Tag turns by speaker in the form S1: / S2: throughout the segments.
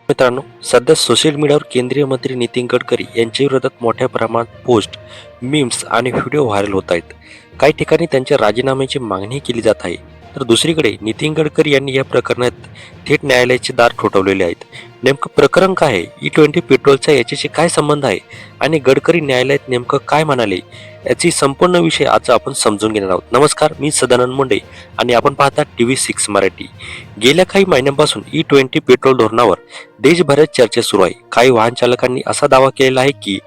S1: मित्रांनो, सध्या सोशल मीडियावर केंद्रीय मंत्री नितीन गडकरी यांच्या विरोधात मोठ्या प्रमाणात पोस्ट, मीम्स आणि व्हिडिओ व्हायरल होत आहेत. काही ठिकाणी त्यांच्या राजीनाम्याची मागणी केली जात आहे, तर दुसरीकडे नितीन गडकरी यांनी या प्रकरणात थेट न्यायालयाचे दार ठोठावलेले आहेत. नेमकं प्रकरण काय आहे? E20 पेट्रोलचा याच्याशी काय संबंध आहे आणि गडकरी न्यायालयात नेमकं काय म्हणाले, याची संपूर्ण विषय आज आपण समजून घेणार आहोत. नमस्कार, मी सदानंद मुंडे आणि आपण पाहता TV6 मराठी. गेल्या काही महिन्यांपासून E20 पेट्रोल धोरणावर देशभरात चर्चा सुरू आहे. काही वाहन चालकांनी असा दावा केलेला आहे की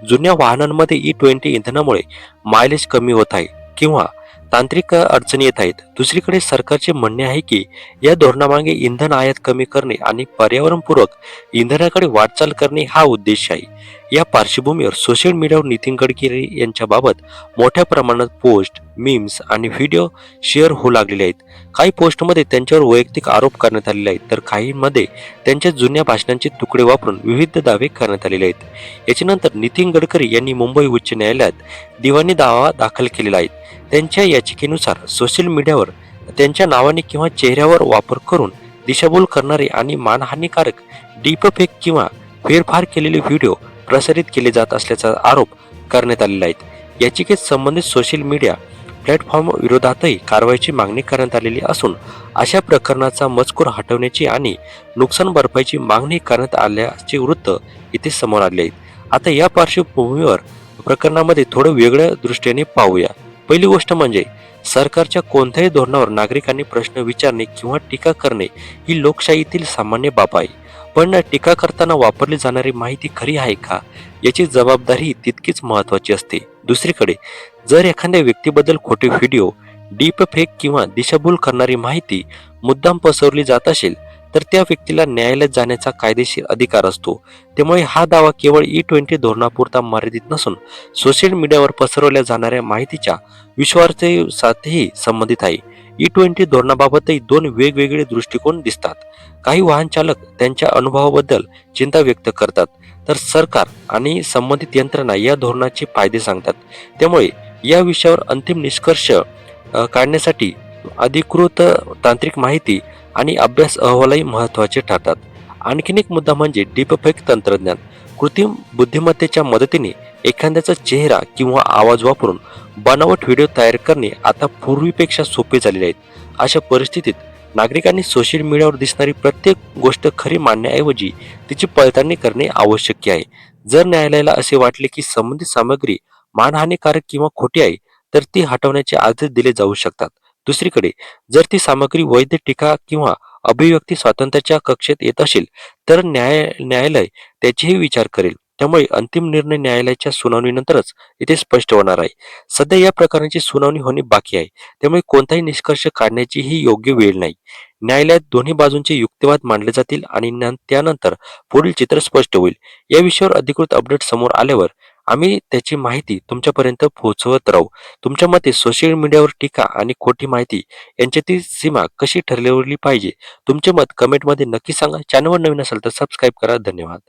S1: जुन्या वाहनांमध्ये E20 इंधनामुळे मायलेज कमी होत आहे किंवा तांत्रिक अडचणी येत आहेत. दुसरीकडे सरकारचे म्हणणे आहे की या धोरणामागे इंधन आयात कमी करणे आणि पर्यावरणपूरक इंधनाकडे वाटचाल करणे हा उद्देश आहे. या पार्श्वभूमीवर सोशल मीडियावर नितीन गडकरी यांच्याबाबत मोठ्या प्रमाणात पोस्ट, मीम्स आणि व्हिडिओ शेअर होऊ लागलेले आहेत. काही पोस्टमध्ये त्यांच्यावर वैयक्तिक आरोप करण्यात आलेले आहेत, तर काहींमध्ये त्यांच्या जुन्या भाषणांचे तुकडे वापरून विविध दावे करण्यात आलेले आहेत. याच्यानंतर नितीन गडकरी यांनी मुंबई उच्च न्यायालयात दिवाणी दावा दाखल केलेला आहे. त्यांच्या याचिकेनुसार सोशल मीडियावर त्यांच्या नावाने किंवा चेहऱ्यावर वापर करून दिशाभूल करणारे आणि मानहानिकारक डीपफेक किंवा फेरफार केलेले व्हिडिओ प्रसारित केले जात असल्याचा आरोप करण्यात आलेला आहे. याचिकेत संबंधित सोशल मीडिया प्लॅटफॉर्म विरोधातही कारवाईची मागणी करण्यात आलेली असून अशा प्रकरणाचा मजकूर हटवण्याची आणि नुकसान भरपाईची मागणी करण्यात आल्याचे वृत्त इथे समोर आले आहे. आता या पार्श्वभूमीवर प्रकरणामध्ये थोडं वेगळ्या दृष्टीने पाहूया. पहिली गोष्ट म्हणजे सरकारच्या कोणत्याही धोरणावर नागरिकांनी प्रश्न विचारणे किंवा टीका करणे ही लोकशाहीतील सामान्य बाब आहे. पण टीका करताना वापरली जाणारी माहिती खरी आहे का, याची जबाबदारी तितकीच महत्त्वाची असते. दुसरीकडे जर एखाद्या व्यक्तीबद्दल खोटे व्हिडिओ, डीप फेक किंवा दिशाभूल करणारी माहिती मुद्दाम पसरवली जात असेल तर त्या व्यक्तीला न्यायालयात जाण्याचा कायदेशीर अधिकार असतो. त्यामुळे हा दावा केवळ E20 धोरणापुरता मर्यादित नसून सोशल मीडियावर पसरवल्या जाणाऱ्या माहितीच्या विश्वासार्थही संबंधित आहे. E20 धोरणाबाबतही दोन वेगवेगळे दृष्टिकोन दिसतात. काही वाहन चालक त्यांच्या अनुभवाबद्दल चिंता व्यक्त करतात, तर सरकार आणि संबंधित यंत्रणा या धोरणाचे फायदे सांगतात. त्यामुळे या विषयावर अंतिम निष्कर्ष काढण्यासाठी अधिकृत तांत्रिक माहिती आणि अभ्यास अहवालही महत्त्वाचे ठरतात. आणखीन एक मुद्दा म्हणजे डीपफेक तंत्रज्ञान. कृत्रिम बुद्धिमत्तेच्या मदतीने एखाद्याचा चेहरा किंवा आवाज वापरून बनावट व्हिडिओ तयार करणे आता पूर्वीपेक्षा सोपे झालेले आहेत. अशा परिस्थितीत नागरिकांनी सोशल मीडियावर दिसणारी प्रत्येक गोष्ट खरी मानण्याऐवजी तिची पडताळणी करणे आवश्यक आहे. जर न्यायालयाला असे वाटले की संबंधित सामग्री मानहानिकारक किंवा खोटी आहे, तर ती हटवण्याचे आदेश दिले जाऊ शकतात. दुसरीकडे जर ती सामग्री वैध टीका किंवा अभिव्यक्ती स्वातंत्र्याच्या कक्षेत येत असेल तर न्यायालय त्याचेही विचार करेल. त्यामुळे अंतिम निर्णय न्यायालयाच्या सुनावणीनंतरच इथे स्पष्ट होणार आहे. सध्या या प्रकरणाची सुनावणी होणे बाकी आहे, त्यामुळे कोणताही निष्कर्ष काढण्याची ही योग्य वेळ नाही. न्यायालयात दोन्ही बाजूंचे युक्तिवाद मांडले जातील आणि त्यानंतर पुढील चित्र स्पष्ट होईल. या विषयावर अधिकृत अपडेट समोर आल्यावर आम्ही त्याची माहिती तुमच्यापर्यंत पोहोचवत राहू. तुमच्या मते सोशल मीडियावर टीका आणि खोटी माहिती यांच्यातील सीमा कशी ठरवली पाहिजे? तुमचे मत कमेंटमध्ये नक्की सांगा. चॅनलवर नवीन असेल तर सबस्क्राईब करा. धन्यवाद.